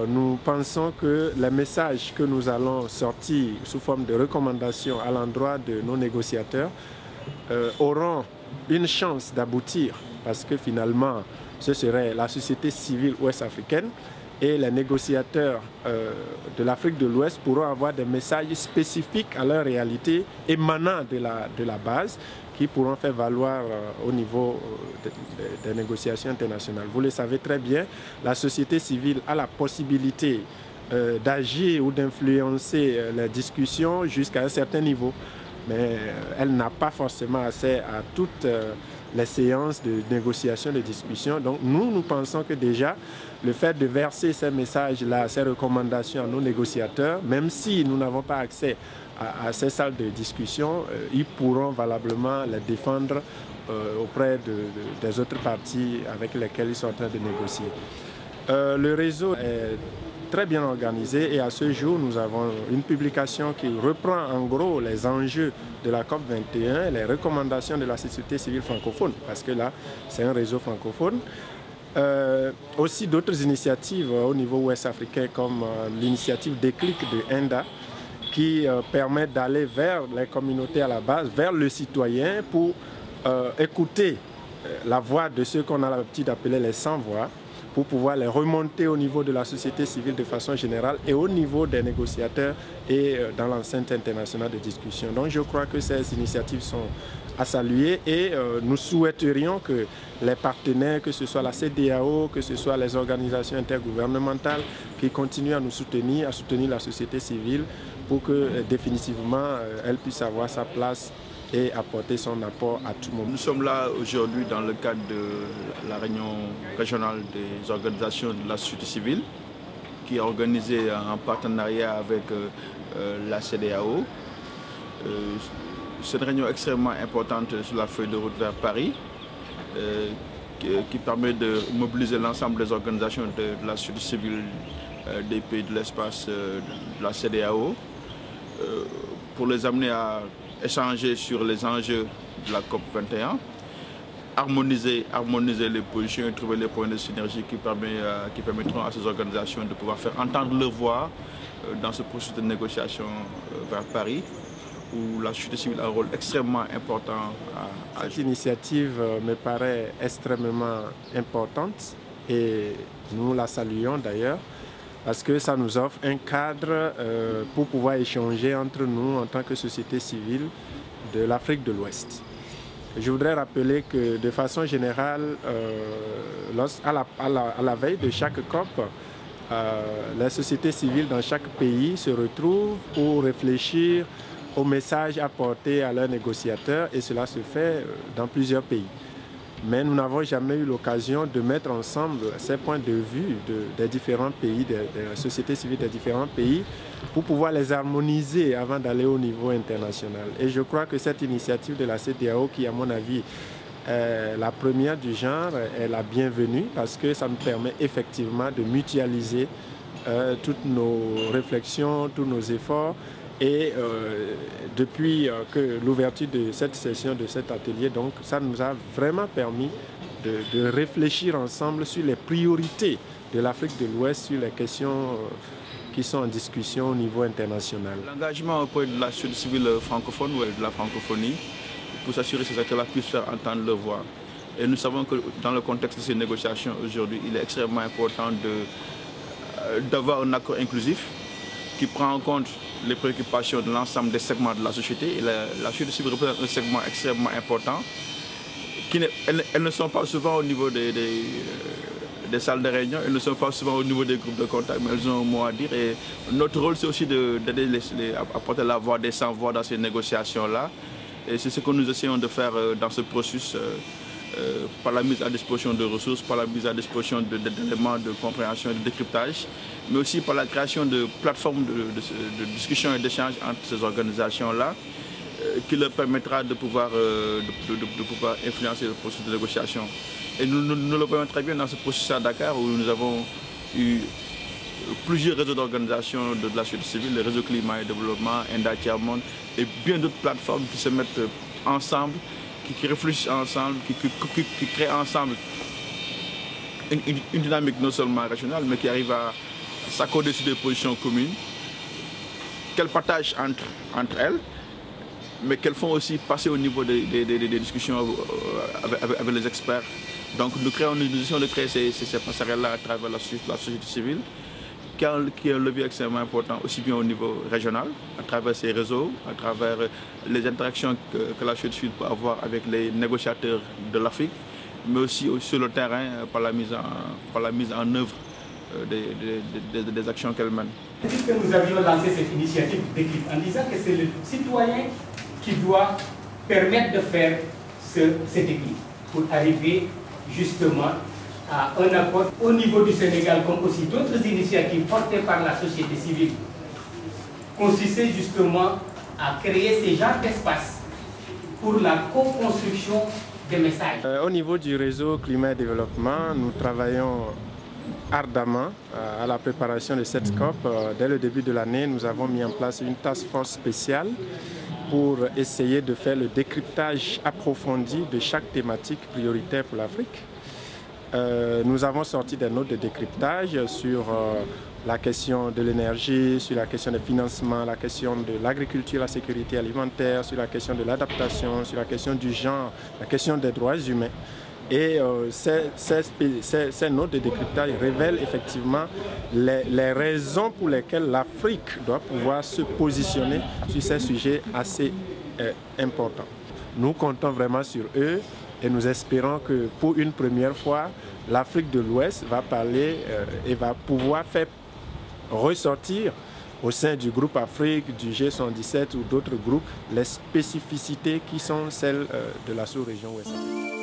Nous pensons que les messages que nous allons sortir sous forme de recommandations à l'endroit de nos négociateurs auront une chance d'aboutir parce que finalement, ce serait la société civile ouest-africaine et les négociateurs de l'Afrique de l'Ouest pourront avoir des messages spécifiques à leur réalité émanant de la base qui pourront faire valoir au niveau des négociations internationales. Vous le savez très bien, la société civile a la possibilité d'agir ou d'influencer les discussions jusqu'à un certain niveau, mais elle n'a pas forcément accès à toutes les séances de négociation, de discussion. Donc nous pensons que déjà, le fait de verser ces messages-là, ces recommandations à nos négociateurs, même si nous n'avons pas accès à ces salles de discussion, ils pourront valablement les défendre auprès des autres parties avec lesquelles ils sont en train de négocier. Le réseau est très bien organisé et à ce jour, nous avons une publication qui reprend en gros les enjeux de la COP21, les recommandations de la société civile francophone, parce que là, c'est un réseau francophone. Aussi d'autres initiatives au niveau ouest-africain comme l'initiative Déclic de ENDA, qui permettent d'aller vers les communautés à la base, vers le citoyen pour écouter la voix de ceux qu'on a l'habitude d'appeler les sans-voix, pour pouvoir les remonter au niveau de la société civile de façon générale et au niveau des négociateurs et dans l'enceinte internationale de discussion. Donc je crois que ces initiatives sont à saluer et nous souhaiterions que les partenaires, que ce soit la CEDEAO, que ce soit les organisations intergouvernementales, qui continuent à nous soutenir, à soutenir la société civile pour que définitivement elle puisse avoir sa place et apporter son apport à tout le monde. Nous sommes là aujourd'hui dans le cadre de la réunion régionale des organisations de la société civile qui est organisée en partenariat avec la CEDEAO. C'est une réunion extrêmement importante sur la feuille de route vers Paris qui permet de mobiliser l'ensemble des organisations de la société civile des pays de l'espace de la CEDEAO pour les amener à échanger sur les enjeux de la COP21, harmoniser les positions et trouver les points de synergie qui permettront à ces organisations de pouvoir faire entendre leur voix dans ce processus de négociation vers Paris, où la société civile a un rôle extrêmement important à jouer. Cette initiative me paraît extrêmement importante et nous la saluons d'ailleurs, parce que ça nous offre un cadre pour pouvoir échanger entre nous en tant que société civile de l'Afrique de l'Ouest. Je voudrais rappeler que de façon générale, à la veille de chaque COP, les sociétés civiles dans chaque pays se retrouvent pour réfléchir aux messages apportés à leurs négociateurs et cela se fait dans plusieurs pays. Mais nous n'avons jamais eu l'occasion de mettre ensemble ces points de vue des différents pays, des sociétés civiles des différents pays, pour pouvoir les harmoniser avant d'aller au niveau international. Et je crois que cette initiative de la CEDEAO, qui à mon avis est la première du genre, est la bienvenue parce que ça nous permet effectivement de mutualiser toutes nos réflexions, tous nos efforts. Et depuis que l'ouverture de cette session, de cet atelier, donc, ça nous a vraiment permis de réfléchir ensemble sur les priorités de l'Afrique de l'Ouest, sur les questions qui sont en discussion au niveau international. L'engagement auprès de la société civile francophone ou de la francophonie, pour s'assurer que ces acteurs-là puissent faire entendre leur voix. Et nous savons que dans le contexte de ces négociations aujourd'hui, il est extrêmement important d'avoir un accord inclusif qui prend en compte les préoccupations de l'ensemble des segments de la société. Et la société civile représente un segment extrêmement important. Elles ne sont pas souvent au niveau des salles de réunion, elles ne sont pas souvent au niveau des groupes de contact, mais elles ont un mot à dire. Et notre rôle, c'est aussi d'aider à apporter la voix des sans-voix dans ces négociations-là. Et c'est ce que nous essayons de faire dans ce processus par la mise à disposition de ressources, par la mise à disposition d'éléments de compréhension et de décryptage, mais aussi par la création de plateformes de discussion et d'échange entre ces organisations-là, qui leur permettra de pouvoir influencer le processus de négociation. Et nous le voyons très bien dans ce processus à Dakar, où nous avons eu plusieurs réseaux d'organisations de la société civile, le réseau climat et développement, ENDA Tiers-Monde, et bien d'autres plateformes qui se mettent ensemble, qui réfléchissent ensemble, qui créent ensemble une dynamique non seulement régionale, mais qui arrive s'accorder sur des positions communes, qu'elles partagent entre elles, mais qu'elles font aussi passer au niveau des discussions avec les experts. Donc nous essayons de créer ces passerelles-là à travers la société civile, qui est un levier extrêmement important, aussi bien au niveau régional, à travers ces réseaux, à travers les interactions que la société civile peut avoir avec les négociateurs de l'Afrique, mais aussi sur le terrain par la mise en œuvre des actions qu'elle mène. Est-ce que nous avions lancé cette initiative d'équipe en disant que c'est le citoyen qui doit permettre de faire cette équipe pour arriver justement à un accord au niveau du Sénégal, comme aussi d'autres initiatives portées par la société civile, consistaient justement à créer ces genres d'espace pour la co-construction des messages. Au niveau du réseau Climat et Développement, nous travaillons ardemment à la préparation de cette COP. Dès le début de l'année, nous avons mis en place une task force spéciale pour essayer de faire le décryptage approfondi de chaque thématique prioritaire pour l'Afrique. Nous avons sorti des notes de décryptage sur la question de l'énergie, sur la question des financements, la question de l'agriculture, la sécurité alimentaire, sur la question de l'adaptation, sur la question du genre, la question des droits humains. Et ces notes de décryptage révèlent effectivement les raisons pour lesquelles l'Afrique doit pouvoir se positionner sur ces sujets assez importants. Nous comptons vraiment sur eux et nous espérons que pour une première fois, l'Afrique de l'Ouest va parler et va pouvoir faire ressortir au sein du groupe Afrique, du G77 ou d'autres groupes, les spécificités qui sont celles de la sous-région ouest.